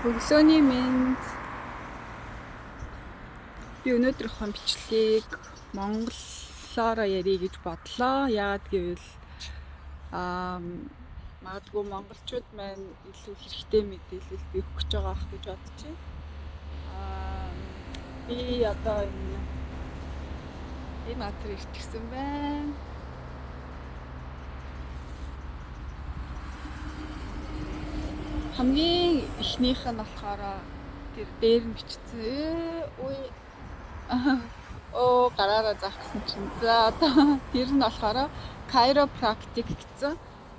Өглөөний минь би өнөөдрийнхөө бичлэгийг монголоор ярих гэж бодлоо. Яагаад гэвэл магадгүй монголчууд маань илүү хэрэгтэй мэдээлэл би өгөх гэж байгаа ах гэж бодож байна. Би одоо энэ атар ирчихсэн байна. Хамгийн ихнийх нь болохоор тэр дээр нь бичсэн. Гараараа заах гэсэн чинь. За одоо тэр нь болохоор chiropractic гэсэн.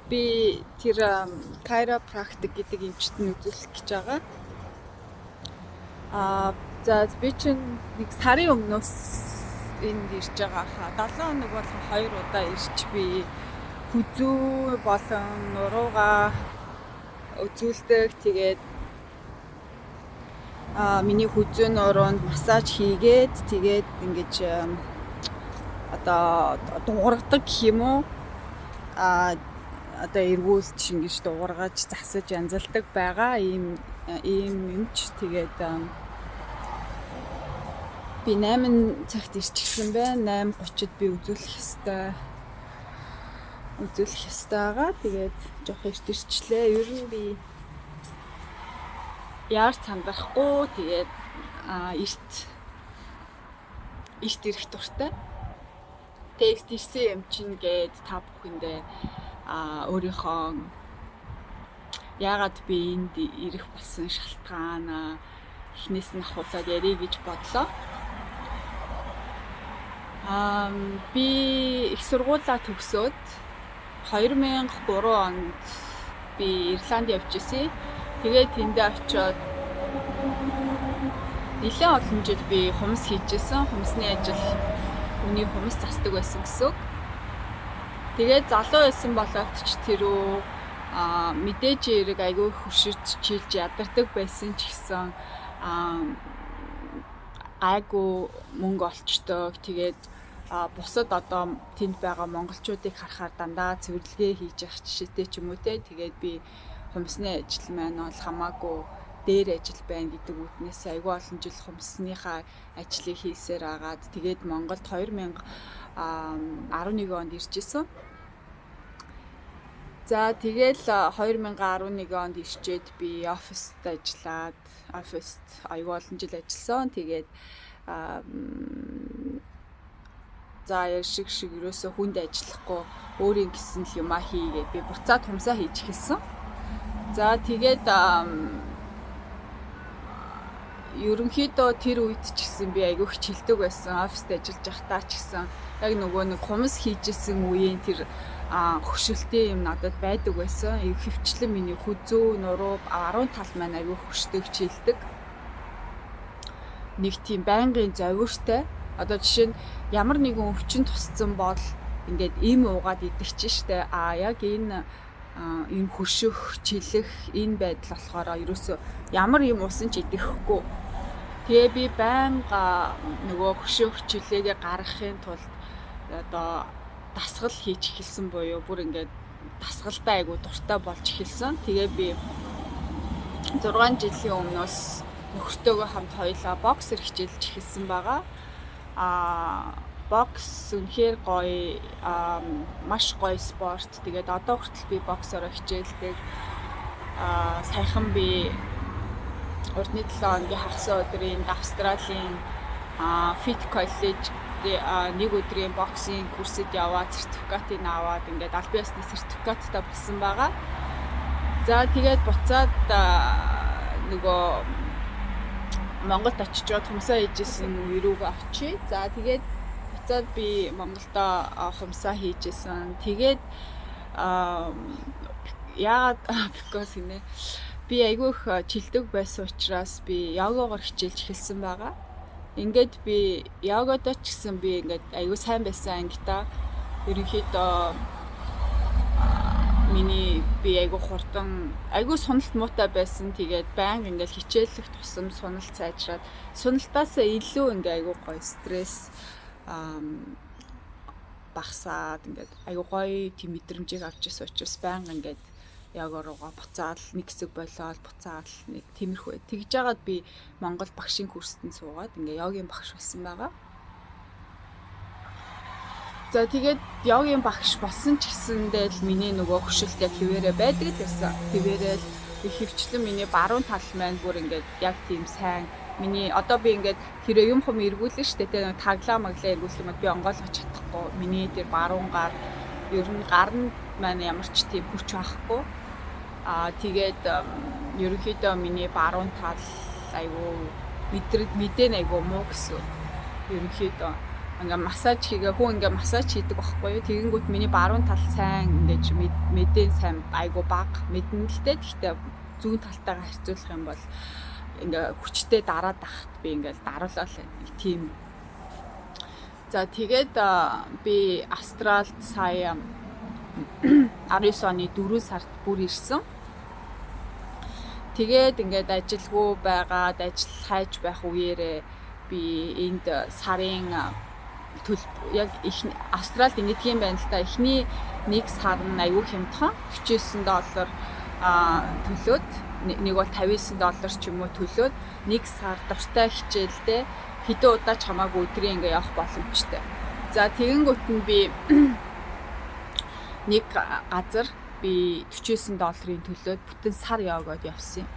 Би тэр chiropractic гэдэг эмчтэн үзүүлэх гэж байгаа. За би чинь нэг сарын өмнөөс энд ирж байгаа хаа. 7 хоног бол 2 удаа ирж би хүзүү болон нуруугаа үзүүлдэг. Тэгээд миний хүзүү нуруунд массаж хийгээд тэгээд ингэж одоо дуургадаг гэх юм уу? Одоо эргүүлж ингэж дуургаж засаж янзалдаг байгаа ийм юмч. Тэгээд би 8 цагт ирчихсэн байна. 8:30-д би үзүүлэх ёстой байгаа. Тэгээд жоох эрт ирчлээ. Ер нь би яар цандарахгүй. Тэгээд эрт ирэх дуртай. Тест ирсэн юм чинь гээд та бүхэндээ өөрийнхөө яагаад би энд ирэх болсон шалтгаан эхнээс нь ахуулаад ярих гэж бодлоо. Би их сургуулаа төгсөөд 2003 онд би Ирланд явж ирсэн. Тэгээд тэндээ очиод нэлээд олон жил би хумс хийжсэн. Хумсны ажил үний хумс засдаг байсан гэсэн. Тэгээд залуу байсан болоод ч тэрөө мэдээж эрэг айгүй хөшөрч чилж ядардаг байсан ч гэсэн гайгүй мөнгө олчдог. Тэгээд бусад одоо тэнд байгаа монголчуудыг харахаар дандаа цэвэрлэгээ хийж явах жишээтэй ч юм уу те. Тэгээд би хумсны ажил маань бол хамаагүй дээр ажил байна гэдэг үтнээс айгүй олон жил хумсныхаа ажлыг хийсээр агаад тэгээд Монголд 2011 онд ирж исэн. За тэгэл 2011 онд ирчээд би оффист ажиллаад оффист айгүй олон жил ажилласан. Тэгээд за яг шиг ерөөсө хүнд ажиллахгүй өөрийн гэсэн л юмаа хийгээд би буцаад хумсаа хийж эхэлсэн. За тэгээд ерөнхийдөө тэр үед ч гэсэн би айгүй хичээлдэг байсан. Оффист ажиллаж байхдаа ч гэсэн яг нөгөө нэг хумс хийжсэн үеийн тэр хөшөлтэй юм надад байдаг байсан. Хөвчлэн миний хүзүү, нуруу, 10 тал маань айгүй хөшдөг, чилдэг. Нэг тийм байнгын зовиртой. Одоо жишээ нь ямар нэгэн өвчин тусцсан бол ингээд им уугаад идэх чинь штэ. Яг энэ юм хөшөх, чилэх энэ байдал болохоор ерөөсөө ямар юм уусан ч идэхгүй. Тэгээ би байнга нөгөө хөшөх чилээгээ гаргахын тулд одоо дасгал хийж эхэлсэн буюу бүр ингээд дасгалдаа айгу дуртай болж эхэлсэн. Тэгээ би 6 жилийн өмнөөс нөхөртөөгөө хамт хоёлаа боксер хичээлж эхэлсэн байгаа. Бокс үнэхээр гоё, маш гоё спорт. Тэгээд одоо хүртэл би боксороо хичээлдэг. Саяхан би урдны 7 хоногийн хагас өдрийн Австралийн Fit College нэг өдрийн боксинг курсэд яваад сертификатыг аваад ингээд аль биесны сертификаттай болсон байгаа. За тэгээд буцаад нөгөө Монголд очиж хумсаа хийжсэн рүүгээ очие. За тэгээд буцаад би Монголдо хумсаа хийжсэн. Тэгээд яагаад because би айгүй их чилдэг байсан учраас би йогоор хичээлж эхэлсэн байгаа. Ингээд би йогодоо ч гэсэн би ингээд айгүй сайн байсан ангита. Ерөнхийдөө миний би айгүй хурдан айгүй суналт муутай байсан. Тэгээд байнга ингээд хичээлэх тусам суналт сайжраад суналтаасаа илүү ингээд айгүй гоё стресс багасаад ингээд айгүй гоё тийм мэдрэмжийг авч ирсэн учраас байнга ингээд яг оруугаа буцаал нэг хэсэг болоод буцаал нэг тиймэрхүү. Тэгж жагаад би Монгол багшийн курстанд суугаад ингээ йогийн багш болсон байгаа. За тэгээд йогийн багш болсон ч гэсэндээ л миний нөгөө хөшөлт яг хിവэрэ байдаг гэсэн. Хിവэрэл их хөвчлэн миний баруун тал маань бүр ингээд яг тийм сайн миний одоо би ингээд хэрэг юм хум эргүүлнэ штэ тэ таглаа маглаа эргүүлэх юм би онгойлгож чадахгүй. Миний тэр баруун гар ер нь гар нь маань ямар ч тийм хүч байхгүй. Тэгээд ерөнхийдөө миний баруун тал айгүй мэдэн айгүй муу гэсэн. Ерөнхийдөө ингээ массаж хийгээ хүн ингээ массаж хийдэг байхгүй юу. Тэгэнгүүт миний баруун тал сайн ингэж мэдэн сайн айгүй бага мэдэн л дээ. Гэхдээ зүүн талтайгаа харьцуулах юм бол ингээ хүчтэй дараад тахт би ингээл даруулаад тийм. За тэгээд би Австралид сая 19 оны 4 сард бүр ирсэн. Тэгээд ингээд ажилгүй байгаад ажил хайж байх үеэрээ би энд сарын яг Австралид ингэдэг юм байна л да. Эхний нэг сар нь аюу хямдхан $49 төлөөд нэг бол $59 ч юм уу төлөөд нэг сар дуртай хичээлдээ хэдэн удаа ч хамаагүй өдрийн ингээ явах боломжтой. За тэгэнгүүт нь би нэг газар би $49 төлөөд бүтэн сар йогод явсан юм.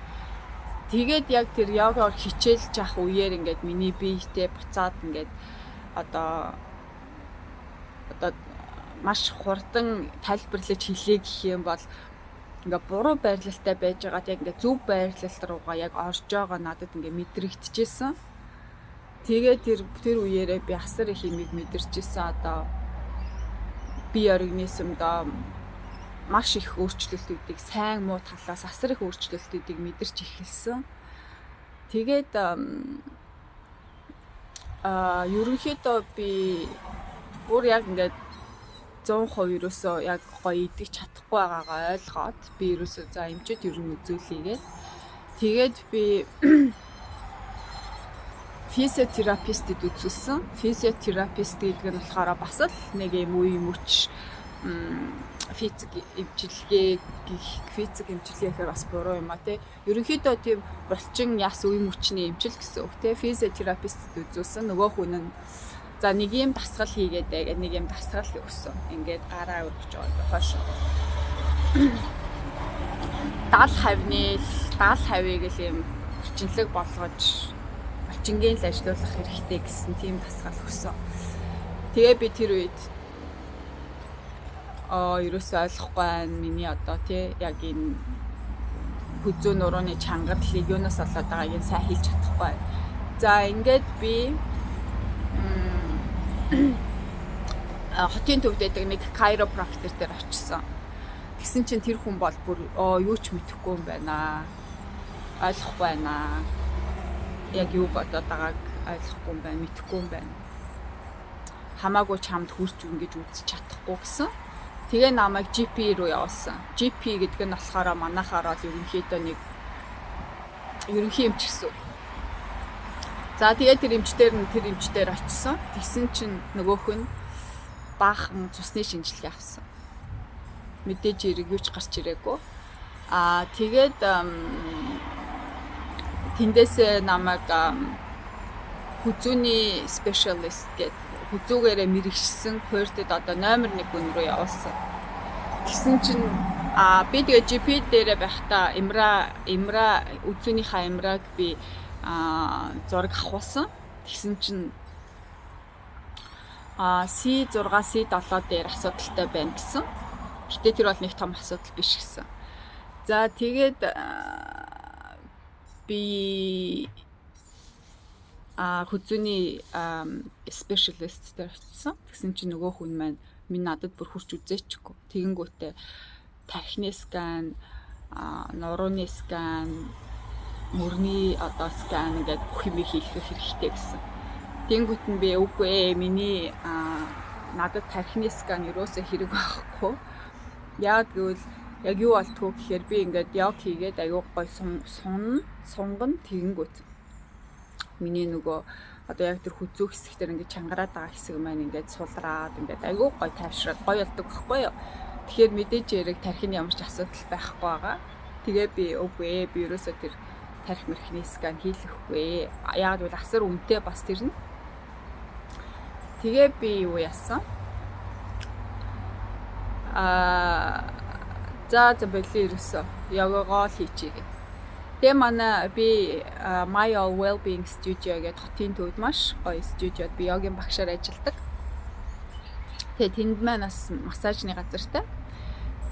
Тэгээд яг тэр йогоор хичээлж явах үеэр ингээд миний биетэй буцаад ингээд одоо маш хурдан тайлбарлаж хэлээ гэх юм бол ингээ буруу байрлалтай байж байгаад яг ингээ зөв байрлал руугаа яг орж байгаа надад ингээ мэдрэгдэжсэн. Тэгээд тэр үеэрээ би асар их юмыг мэдэрчээсэн. Одоо бие организмдоо маш их өөрчлөлтүүдийг сайн муу талаас асар их өөрчлөлтүүдийг мэдэрч эхэлсэн. Тэгээд ерөнхийдөө би бүр яг ингээд 100% ерөөсөө яг гоё идэх чадахгүй байгаагаа ойлгоод би ерөөсөө за эмчэд ер нь үзүүлээгээд тэгээд би физиотерапистэд үзүүлсэн. Физиотерапист гэдэг нь болохоор бас л нэг юм үе мөч физик эмчилгээ гэхээр бас буруу юм а тий. Ерөнхийдөө тийм булчин яс үе мөчний эмчил гэсэн үг тий. Физиотерапистэд үзүүлсэн. Нөгөө хүн нь за нэг юм дасгал хийгээд байгаад нэг юм дасгал өгсөн. Ингээд гараа өргөж байгаа хойш. 70% гэл юм булчинлэг болгож булчингийн л ажиллуулах хэрэгтэй гэсэн тийм дасгал өгсөн. Тэгээ би тэр үед ерөөсөө ойлгохгүй байна. Миний одоо тий яг энэ хүзүү нурууны чангарлыг юунаас болоод байгааг нь сайн хэлж чадахгүй. За ингээд би хотын төвд байдаг нэг chiropractor дээр очсон. Тэгсэн чинь тэр хүн бол бүр юу ч мэдэхгүй юм байна. Ойлгохгүй байна. Яг юу бодоод байгааг ойлгохгүй юм байна, мэдэхгүй юм байна. Хамаагүй чамд хүрч ингэж үзэж чадахгүй гэсэн. Тэгээ намайг GP руу явуулсан. GP гэдэг нь болохоор манайхаар бол ерөнхийдөө нэг ерөнхий эмч гэсэн. За тэгээ тэр эмчдэр очсон. Тэгсэн чинь нөгөөх нь баахан цусны шинжилгээ авсан. Мэдээж эрэг юу ч гарч ирээгүй. Тэгээд тэндээсээ намайг хүзүүний спешиалист гэдэг хүзүүгээрээ мэрэгчсэн Perth-д одоо номер 1 хүн рүү явуулсан. Тэгсэн чинь би тэгээ GP дээрээ байхдаа үзүүнийхээ эмраг би зураг авахсан. Тэгсэн чинь C6, C7 дээр асуудалтай байна гэсэн. Гэтэ тэр бол нэг том асуудал биш гэсэн. За тэгээд би хүзүүний спешиалист дээр очсон. Тэгсэн чинь нөгөө хүн маань минь надад бүр хурц үзээчихгүй. Тэгэнгүүтээ тархины скан, нурууны скан, мөрний одоо скан ингээд бүх юм хийх хэрэгтэй гэсэн. Тэгэнгүүт нь би үгүй миний надад тархины скан юусоо хэрэг байхгүй. Яг гэвэл яг юу болтгоо гэхээр би ингээд яг хийгээд аюу гой сунган тэгэнгүүт миний нөгөө одоо яг тэр хүзүү хэсэг дээр ингээд чангараад байгаа хэсэг маань ингээд сулраад ингээд аюу гой тайвшраад гой болдог байхгүй юу. тэгэхээр мэдээж яриг тархины ямар ч асуудал байхгүй байгаа. Тэгээ би үгүй би ерөөсөө тэр тарих мэрхний скан хийлэхгүй. Яг бол асар үнэтэй бас тэр нь. Тэгээ би юу яасан? За бэлээ ерөөсөө йогогоо л хийчихье. Тэгээ манай би My All Wellbeing Studio гэдэг хотын төвд маш гоё студиод би йогийн багшаар ажилладаг. Тэгээ тэнд маань бас массажны газартай.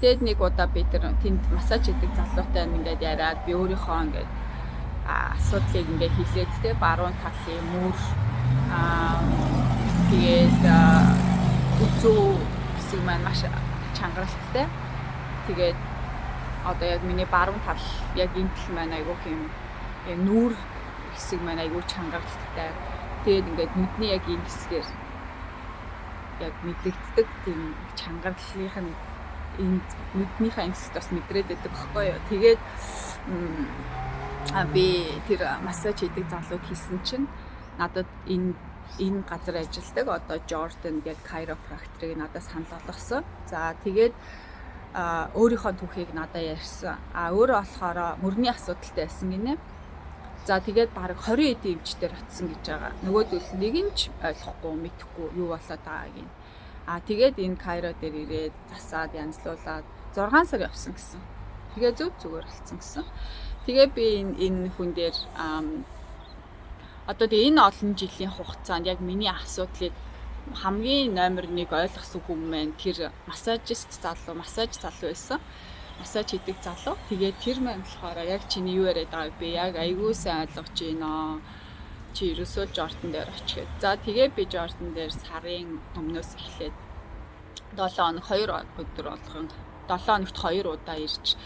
Тэгээд нэг удаа би тэр тэнд массаж хийдэг залуутай ингээд яриад би өөрийнхөө ингээд асуудлыг ингээд хэлээд те баруун талын мөр тэгээд үзүү хэсэг маань маш чангаралтай. Тэгээд одоо яг миний баруун тал яг энэ тал маань айгүйх юм яг нүүр хэсэг маань айгүй чангаралтай. Тэгээд ингээд нүдний яг энэ хэсгээр яг мэдэгддэг тийм чангарлалынх нь энэ нүднийхээ ангист бас мэдрээд байдаг байхгүй юу. Тэгээд би тэр массаж хийдэг залууд хийсэн чинь надад энэ газар ажилладаг одоо Jordan гэдэг chiropractor-ыг надад санал болгосон. За тэгээд өөрийнхөө түүхийг надад ярьсан. Өөрөө болохоор мөрний асуудалтай байсан гинэ. За тэгээд баг 20 эдийн эмчтэр очсон гэж байгаа. Нөгөөдөл нэг нь ч ойлгохгүй мэдэхгүй юу болоод байгааг юм. Тэгээд энэ Кайро дээр ирээд засаад янзлуулаад 6 сар явсан гэсэн. Тэгээ зүгээр болсон гэсэн. Тэгээ би энэ хүн дээр одоо тэгээ энэ олон жилийн хугацаанд яг миний асуудлыг хамгийн номер 1 ойлгосон хүн маань тэр массаж залуу байсан. Массаж хийдэг залуу. Тэгээ тэр маань болохоор яг чиний юу яриад байгааг би яг айгүй сайн ойлгож байна. Чи ерөөсөө Jordan дээр очих гээд. За тэгээ би Jordan дээр сарын өмнөөс эхлээд 7 хоног 2 өдөр болгон 7 хоногт 2 удаа ирж